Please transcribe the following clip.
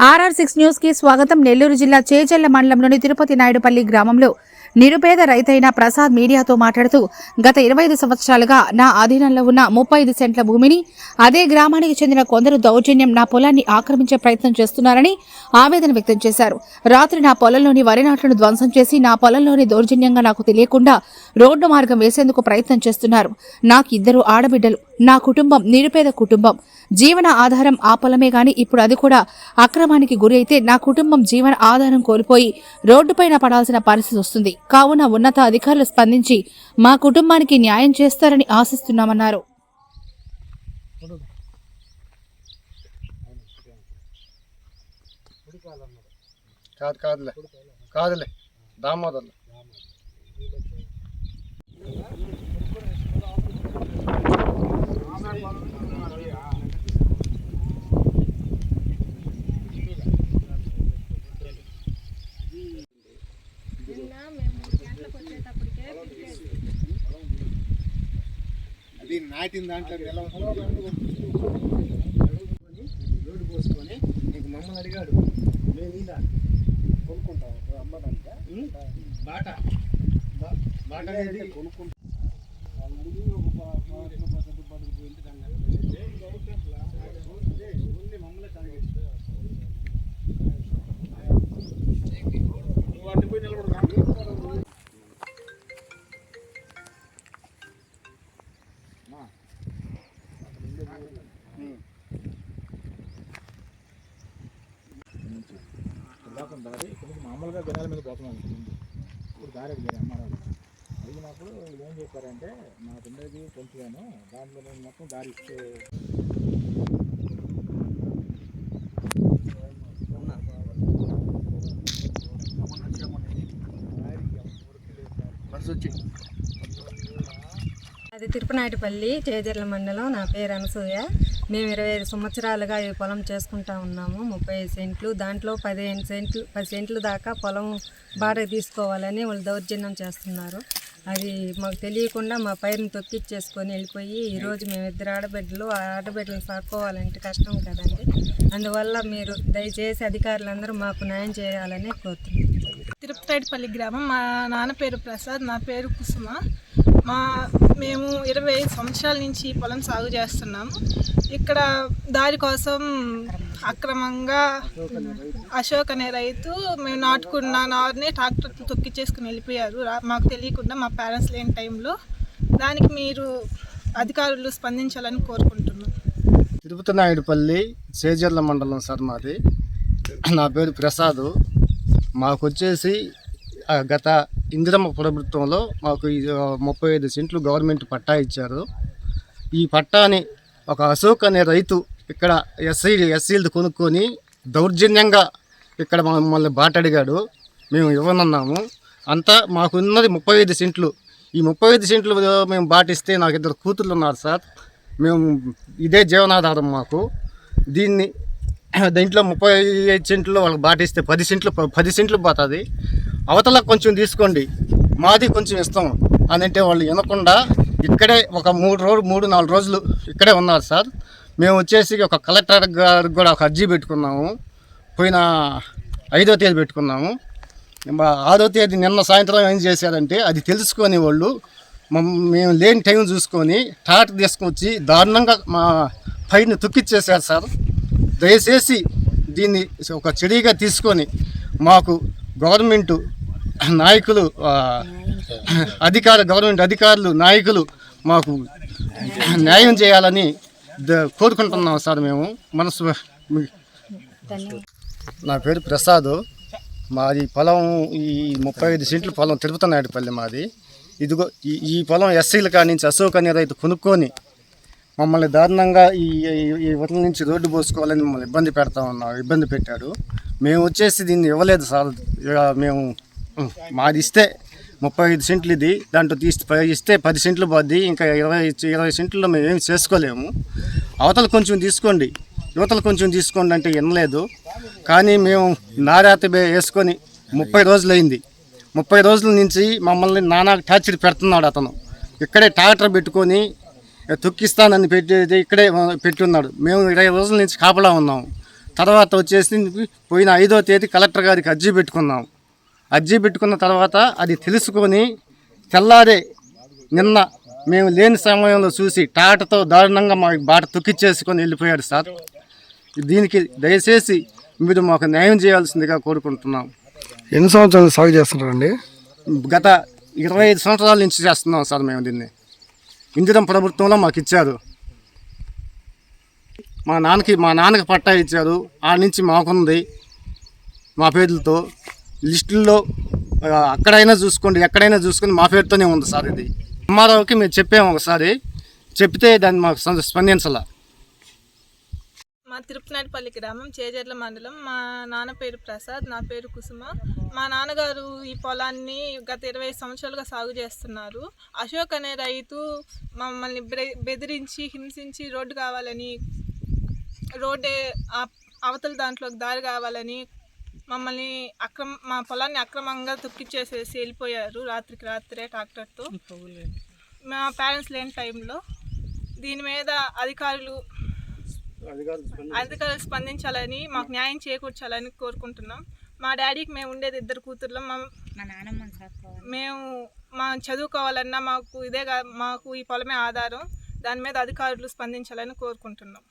RR6 news కి స్వాగతం. నెల్లూరు జిల్లా చేజెళ్ల మండలంలోని తిరుపతి నాయుడుపల్లి గ్రామంలో నిరుపేద రైతైన ప్రసాద్ మీడియాతో మాట్లాడుతూ గత 25 సంవత్సరాలుగా నా అధీనంలో ఉన్న 35 సెంట్ల భూమిని అదే గ్రామానికి చెందిన కొందరు దౌర్జన్యం నా పొలాన్ని ఆక్రమించే ప్రయత్నం చేస్తున్నారని ఆవేదన వ్యక్తం చేశారు. రాత్రి నా పొలంలోని వరి నాట్లను ధ్వంసం చేసి నా పొలంలోని దౌర్జన్యంగా నాకు తెలియకుండా రోడ్డు మార్గం వేసేందుకు ప్రయత్నం చేస్తున్నారు. నాకు 2 ఆడబిడ్డలు. నా కుటుంబం నిరుపేద కుటుంబం. జీవన ఆధారం ఆ పొలమే గాని ఇప్పుడు అది కూడా అక్రమానికి గురి అయితే నా కుటుంబం జీవన ఆధారం కోల్పోయి రోడ్డుపైన పడాల్సిన పరిస్థితి వస్తుంది. కావున ఉన్నత అధికారులు స్పందించి మా కుటుంబానికి న్యాయం చేస్తారని ఆశిస్తున్నామన్నారు. అది నాటిన దాంట్లో రోడ్డు పోసుకొని నీకు మమ్మల్ని అడిగాడు, మేము ఇలా కొనుక్కుంటాం అమ్మడానికి బాట అనేది కొనుక్కుంటాం. వాళ్ళని అడిగి ఒక మమ్మల్ని తాగేసి వాటిని పోయి నిలబడు. దారి ఇక్కడ మామూలుగా జనాల మీద పోతున్నాను. ఇప్పుడు దారి అడిగారు అమ్మారాలు అడిగినప్పుడు వీళ్ళు ఏం చెప్పారంటే నాకు ఉండేది కొంచెగాను, దాంట్లో నేను మొత్తం దారి ఇచ్చే అది తిరుపనాయుడుపల్లి చేజర్ల మండలం. నా పేరు అనసూయ. మేము 25 సంవత్సరాలుగా ఈ పొలం చేసుకుంటా ఉన్నాము. 35 సెంట్లు, దాంట్లో 10 సెంట్లు దాకా పొలం బాటకు తీసుకోవాలని వాళ్ళు దౌర్జన్యం చేస్తున్నారు. అది మాకు తెలియకుండా మా పైరుని తొక్కిచ్చేసుకొని వెళ్ళిపోయి ఈరోజు మేము 2 ఆడబిడ్డలు, ఆ ఆడబిడ్డలను సాక్కోవాలంటే కష్టం కదండి. అందువల్ల మీరు దయచేసి అధికారులందరూ మాకు న్యాయం చేయాలని కోరుతున్నాం. తిరుపతిపల్లి గ్రామం. మా నాన్న పేరు ప్రసాద్, నా పేరు కుసుమ. మేము 25 సంవత్సరాల నుంచి పొలం సాగు చేస్తున్నాము. ఇక్కడ దారి కోసం అక్రమంగా అశోక్ అనే రైతు మేము నాటుకున్న నారుని ట్రాక్టర్ తొక్కిచ్చేసుకుని వెళ్ళిపోయారు మాకు తెలియకుండా, మా పేరెంట్స్ లేని టైంలో. దానికి మీరు అధికారులు స్పందించాలని కోరుకుంటున్నాం. తిరుపతి నాయుడుపల్లి చేజర్ల మండలం సార్ మాది. నా పేరు ప్రసాద్. మాకు వచ్చేసి గత ఇందిరమ్మ ప్రభుత్వంలో మాకు 35 సెంట్లు గవర్నమెంట్ పట్టా ఇచ్చారు. ఈ పట్టాని ఒక అశోక్ అనే రైతు ఇక్కడ ఎస్సీలు కొనుక్కొని దౌర్జన్యంగా ఇక్కడ మమ్మల్ని బాట అడిగాడు. మేము ఇవ్వనన్నాము. అంతా మాకున్నది 35 సెంట్లు. ఈ 35 సెంట్లు మేము బాటిస్తే నాకు 2 కూతుర్లు ఉన్నారు సార్. మేము ఇదే జీవనాధారం మాకు. దీంట్లో 35 సెంట్లు వాళ్ళకి బాటిస్తే 10 సెంట్లు పోతుంది. అవతల కొంచెం తీసుకోండి, మాది కొంచెం ఇస్తాం అని అంటే వాళ్ళు వినకుండా ఇక్కడే ఒక 3-4 రోజులు ఇక్కడే ఉన్నారు సార్. మేము వచ్చేసి ఒక కలెక్టర్ గారికి కూడా ఒక అర్జీ పెట్టుకున్నాము. పోయిన 5వ తేదీ పెట్టుకున్నాము. 6వ తేదీ నిన్న సాయంత్రం ఏం చేశారంటే అది తెలుసుకొని వాళ్ళు మేము లేని టైం చూసుకొని ట్రాక్టర్ తీసుకొచ్చి దారుణంగా మా పైన తొక్కిచ్చేశారు సార్. దయచేసి దీన్ని ఒక చర్యగా తీసుకొని మాకు గవర్నమెంట్ నాయకులు, గవర్నమెంట్ అధికారులు, నాయకులు మాకు న్యాయం చేయాలని కోరుకుంటున్నాం సార్. మేము నా పేరు ప్రసాద్. మాది పొలం ఈ 35 సెంట్లు పొలం తిరుపతి నాయుడుపల్లి మాది. ఇదిగో ఈ పొలం ఎస్సీల కాడి నుంచి అశోక్ అనే రైతు కొనుక్కొని మమ్మల్ని దారుణంగా ఈ వతల నుంచి రోడ్డు పోసుకోవాలని మమ్మల్ని ఇబ్బంది పెట్టాడు. మేము వచ్చేసి దీన్ని ఇవ్వలేదు సార్. మేము మాది ఇస్తే 35 సెంట్లు, ఇది దాంట్లో ఇస్తే 10 సెంట్లు పోద్ది. ఇంకా 20 సెంట్లో మేము ఏమి చేసుకోలేము. అవతల కొంచెం తీసుకోండి, యువతలు కొంచెం తీసుకోండి అంటే వినలేదు. కానీ మేము నారాత వేసుకొని 30 రోజులైంది. 30 రోజుల నుంచి మమ్మల్ని నానా టార్చర్ పెడుతున్నాడు అతను. ఇక్కడే ట్రాక్టర్ పెట్టుకొని తొక్కిస్తానని ఇక్కడే పెట్టున్నాడు. మేము 20 రోజుల నుంచి కాపలా ఉన్నాము. తర్వాత వచ్చేసి పోయిన 5వ తేదీ కలెక్టర్ గారికి అర్జీ పెట్టుకున్నాం. అర్జీ పెట్టుకున్న తర్వాత అది తెలుసుకొని తెల్లారే నిన్న మేము లేని సమయంలో చూసి టాటతో దారుణంగా మా బాట తొక్కిచ్చేసుకొని వెళ్ళిపోయాడు సార్. దీనికి దయచేసి మీరు మాకు న్యాయం చేయాల్సిందిగా కోరుకుంటున్నాం. ఎన్ని సంవత్సరాలు సాగు చేస్తున్నారండి? గత 25 సంవత్సరాల నుంచి చేస్తున్నాం సార్ మేము దీన్ని. ఇందిరం ప్రభుత్వంలో మాకు ఇచ్చారు. మా నాన్నకి పట్టా ఇచ్చారు. ఆ నుంచి మాకుంది మా పేర్లతో లిస్టుల్లో అక్కడైనా చూసుకోండి, ఎక్కడైనా చూసుకొని మా పేరుతోనే ఉంది సార్. ఇది ఎంఆర్ఓకి మేము చెప్పాము ఒకసారి, చెప్తే దాన్ని మాకు స్పందించాల. మా తిరుపతినాయుడుపల్లి గ్రామం చేజర్ల మండలం. మా నాన్న పేరు ప్రసాద్, నా పేరు కుసుమ. మా నాన్నగారు ఈ పొలాన్ని గత 20 సంవత్సరాలుగా సాగు చేస్తున్నారు. అశోక్ అనే రైతు మమ్మల్ని బెదిరించి హింసించి రోడ్డు కావాలని, రోడ్డే అవతల దాంట్లోకి దారి కావాలని మమ్మల్ని మా పొలాన్ని అక్రమంగా తొక్కిచ్చేసేసి వెళ్ళిపోయారు రాత్రికి రాత్రే ట్రాక్టర్తో, మా పేరెంట్స్ లేని టైంలో. దీని మీద అధికారులు స్పందించాలని, మాకు న్యాయం చేకూర్చాలని కోరుకుంటున్నాం. మా డాడీకి మేము ఉండేది 2 కూతుర్లం. మేము చదువుకోవాలన్నా మాకు ఈ పొలమే ఆధారం. దాని మీద అధికారులు స్పందించాలని కోరుకుంటున్నాం.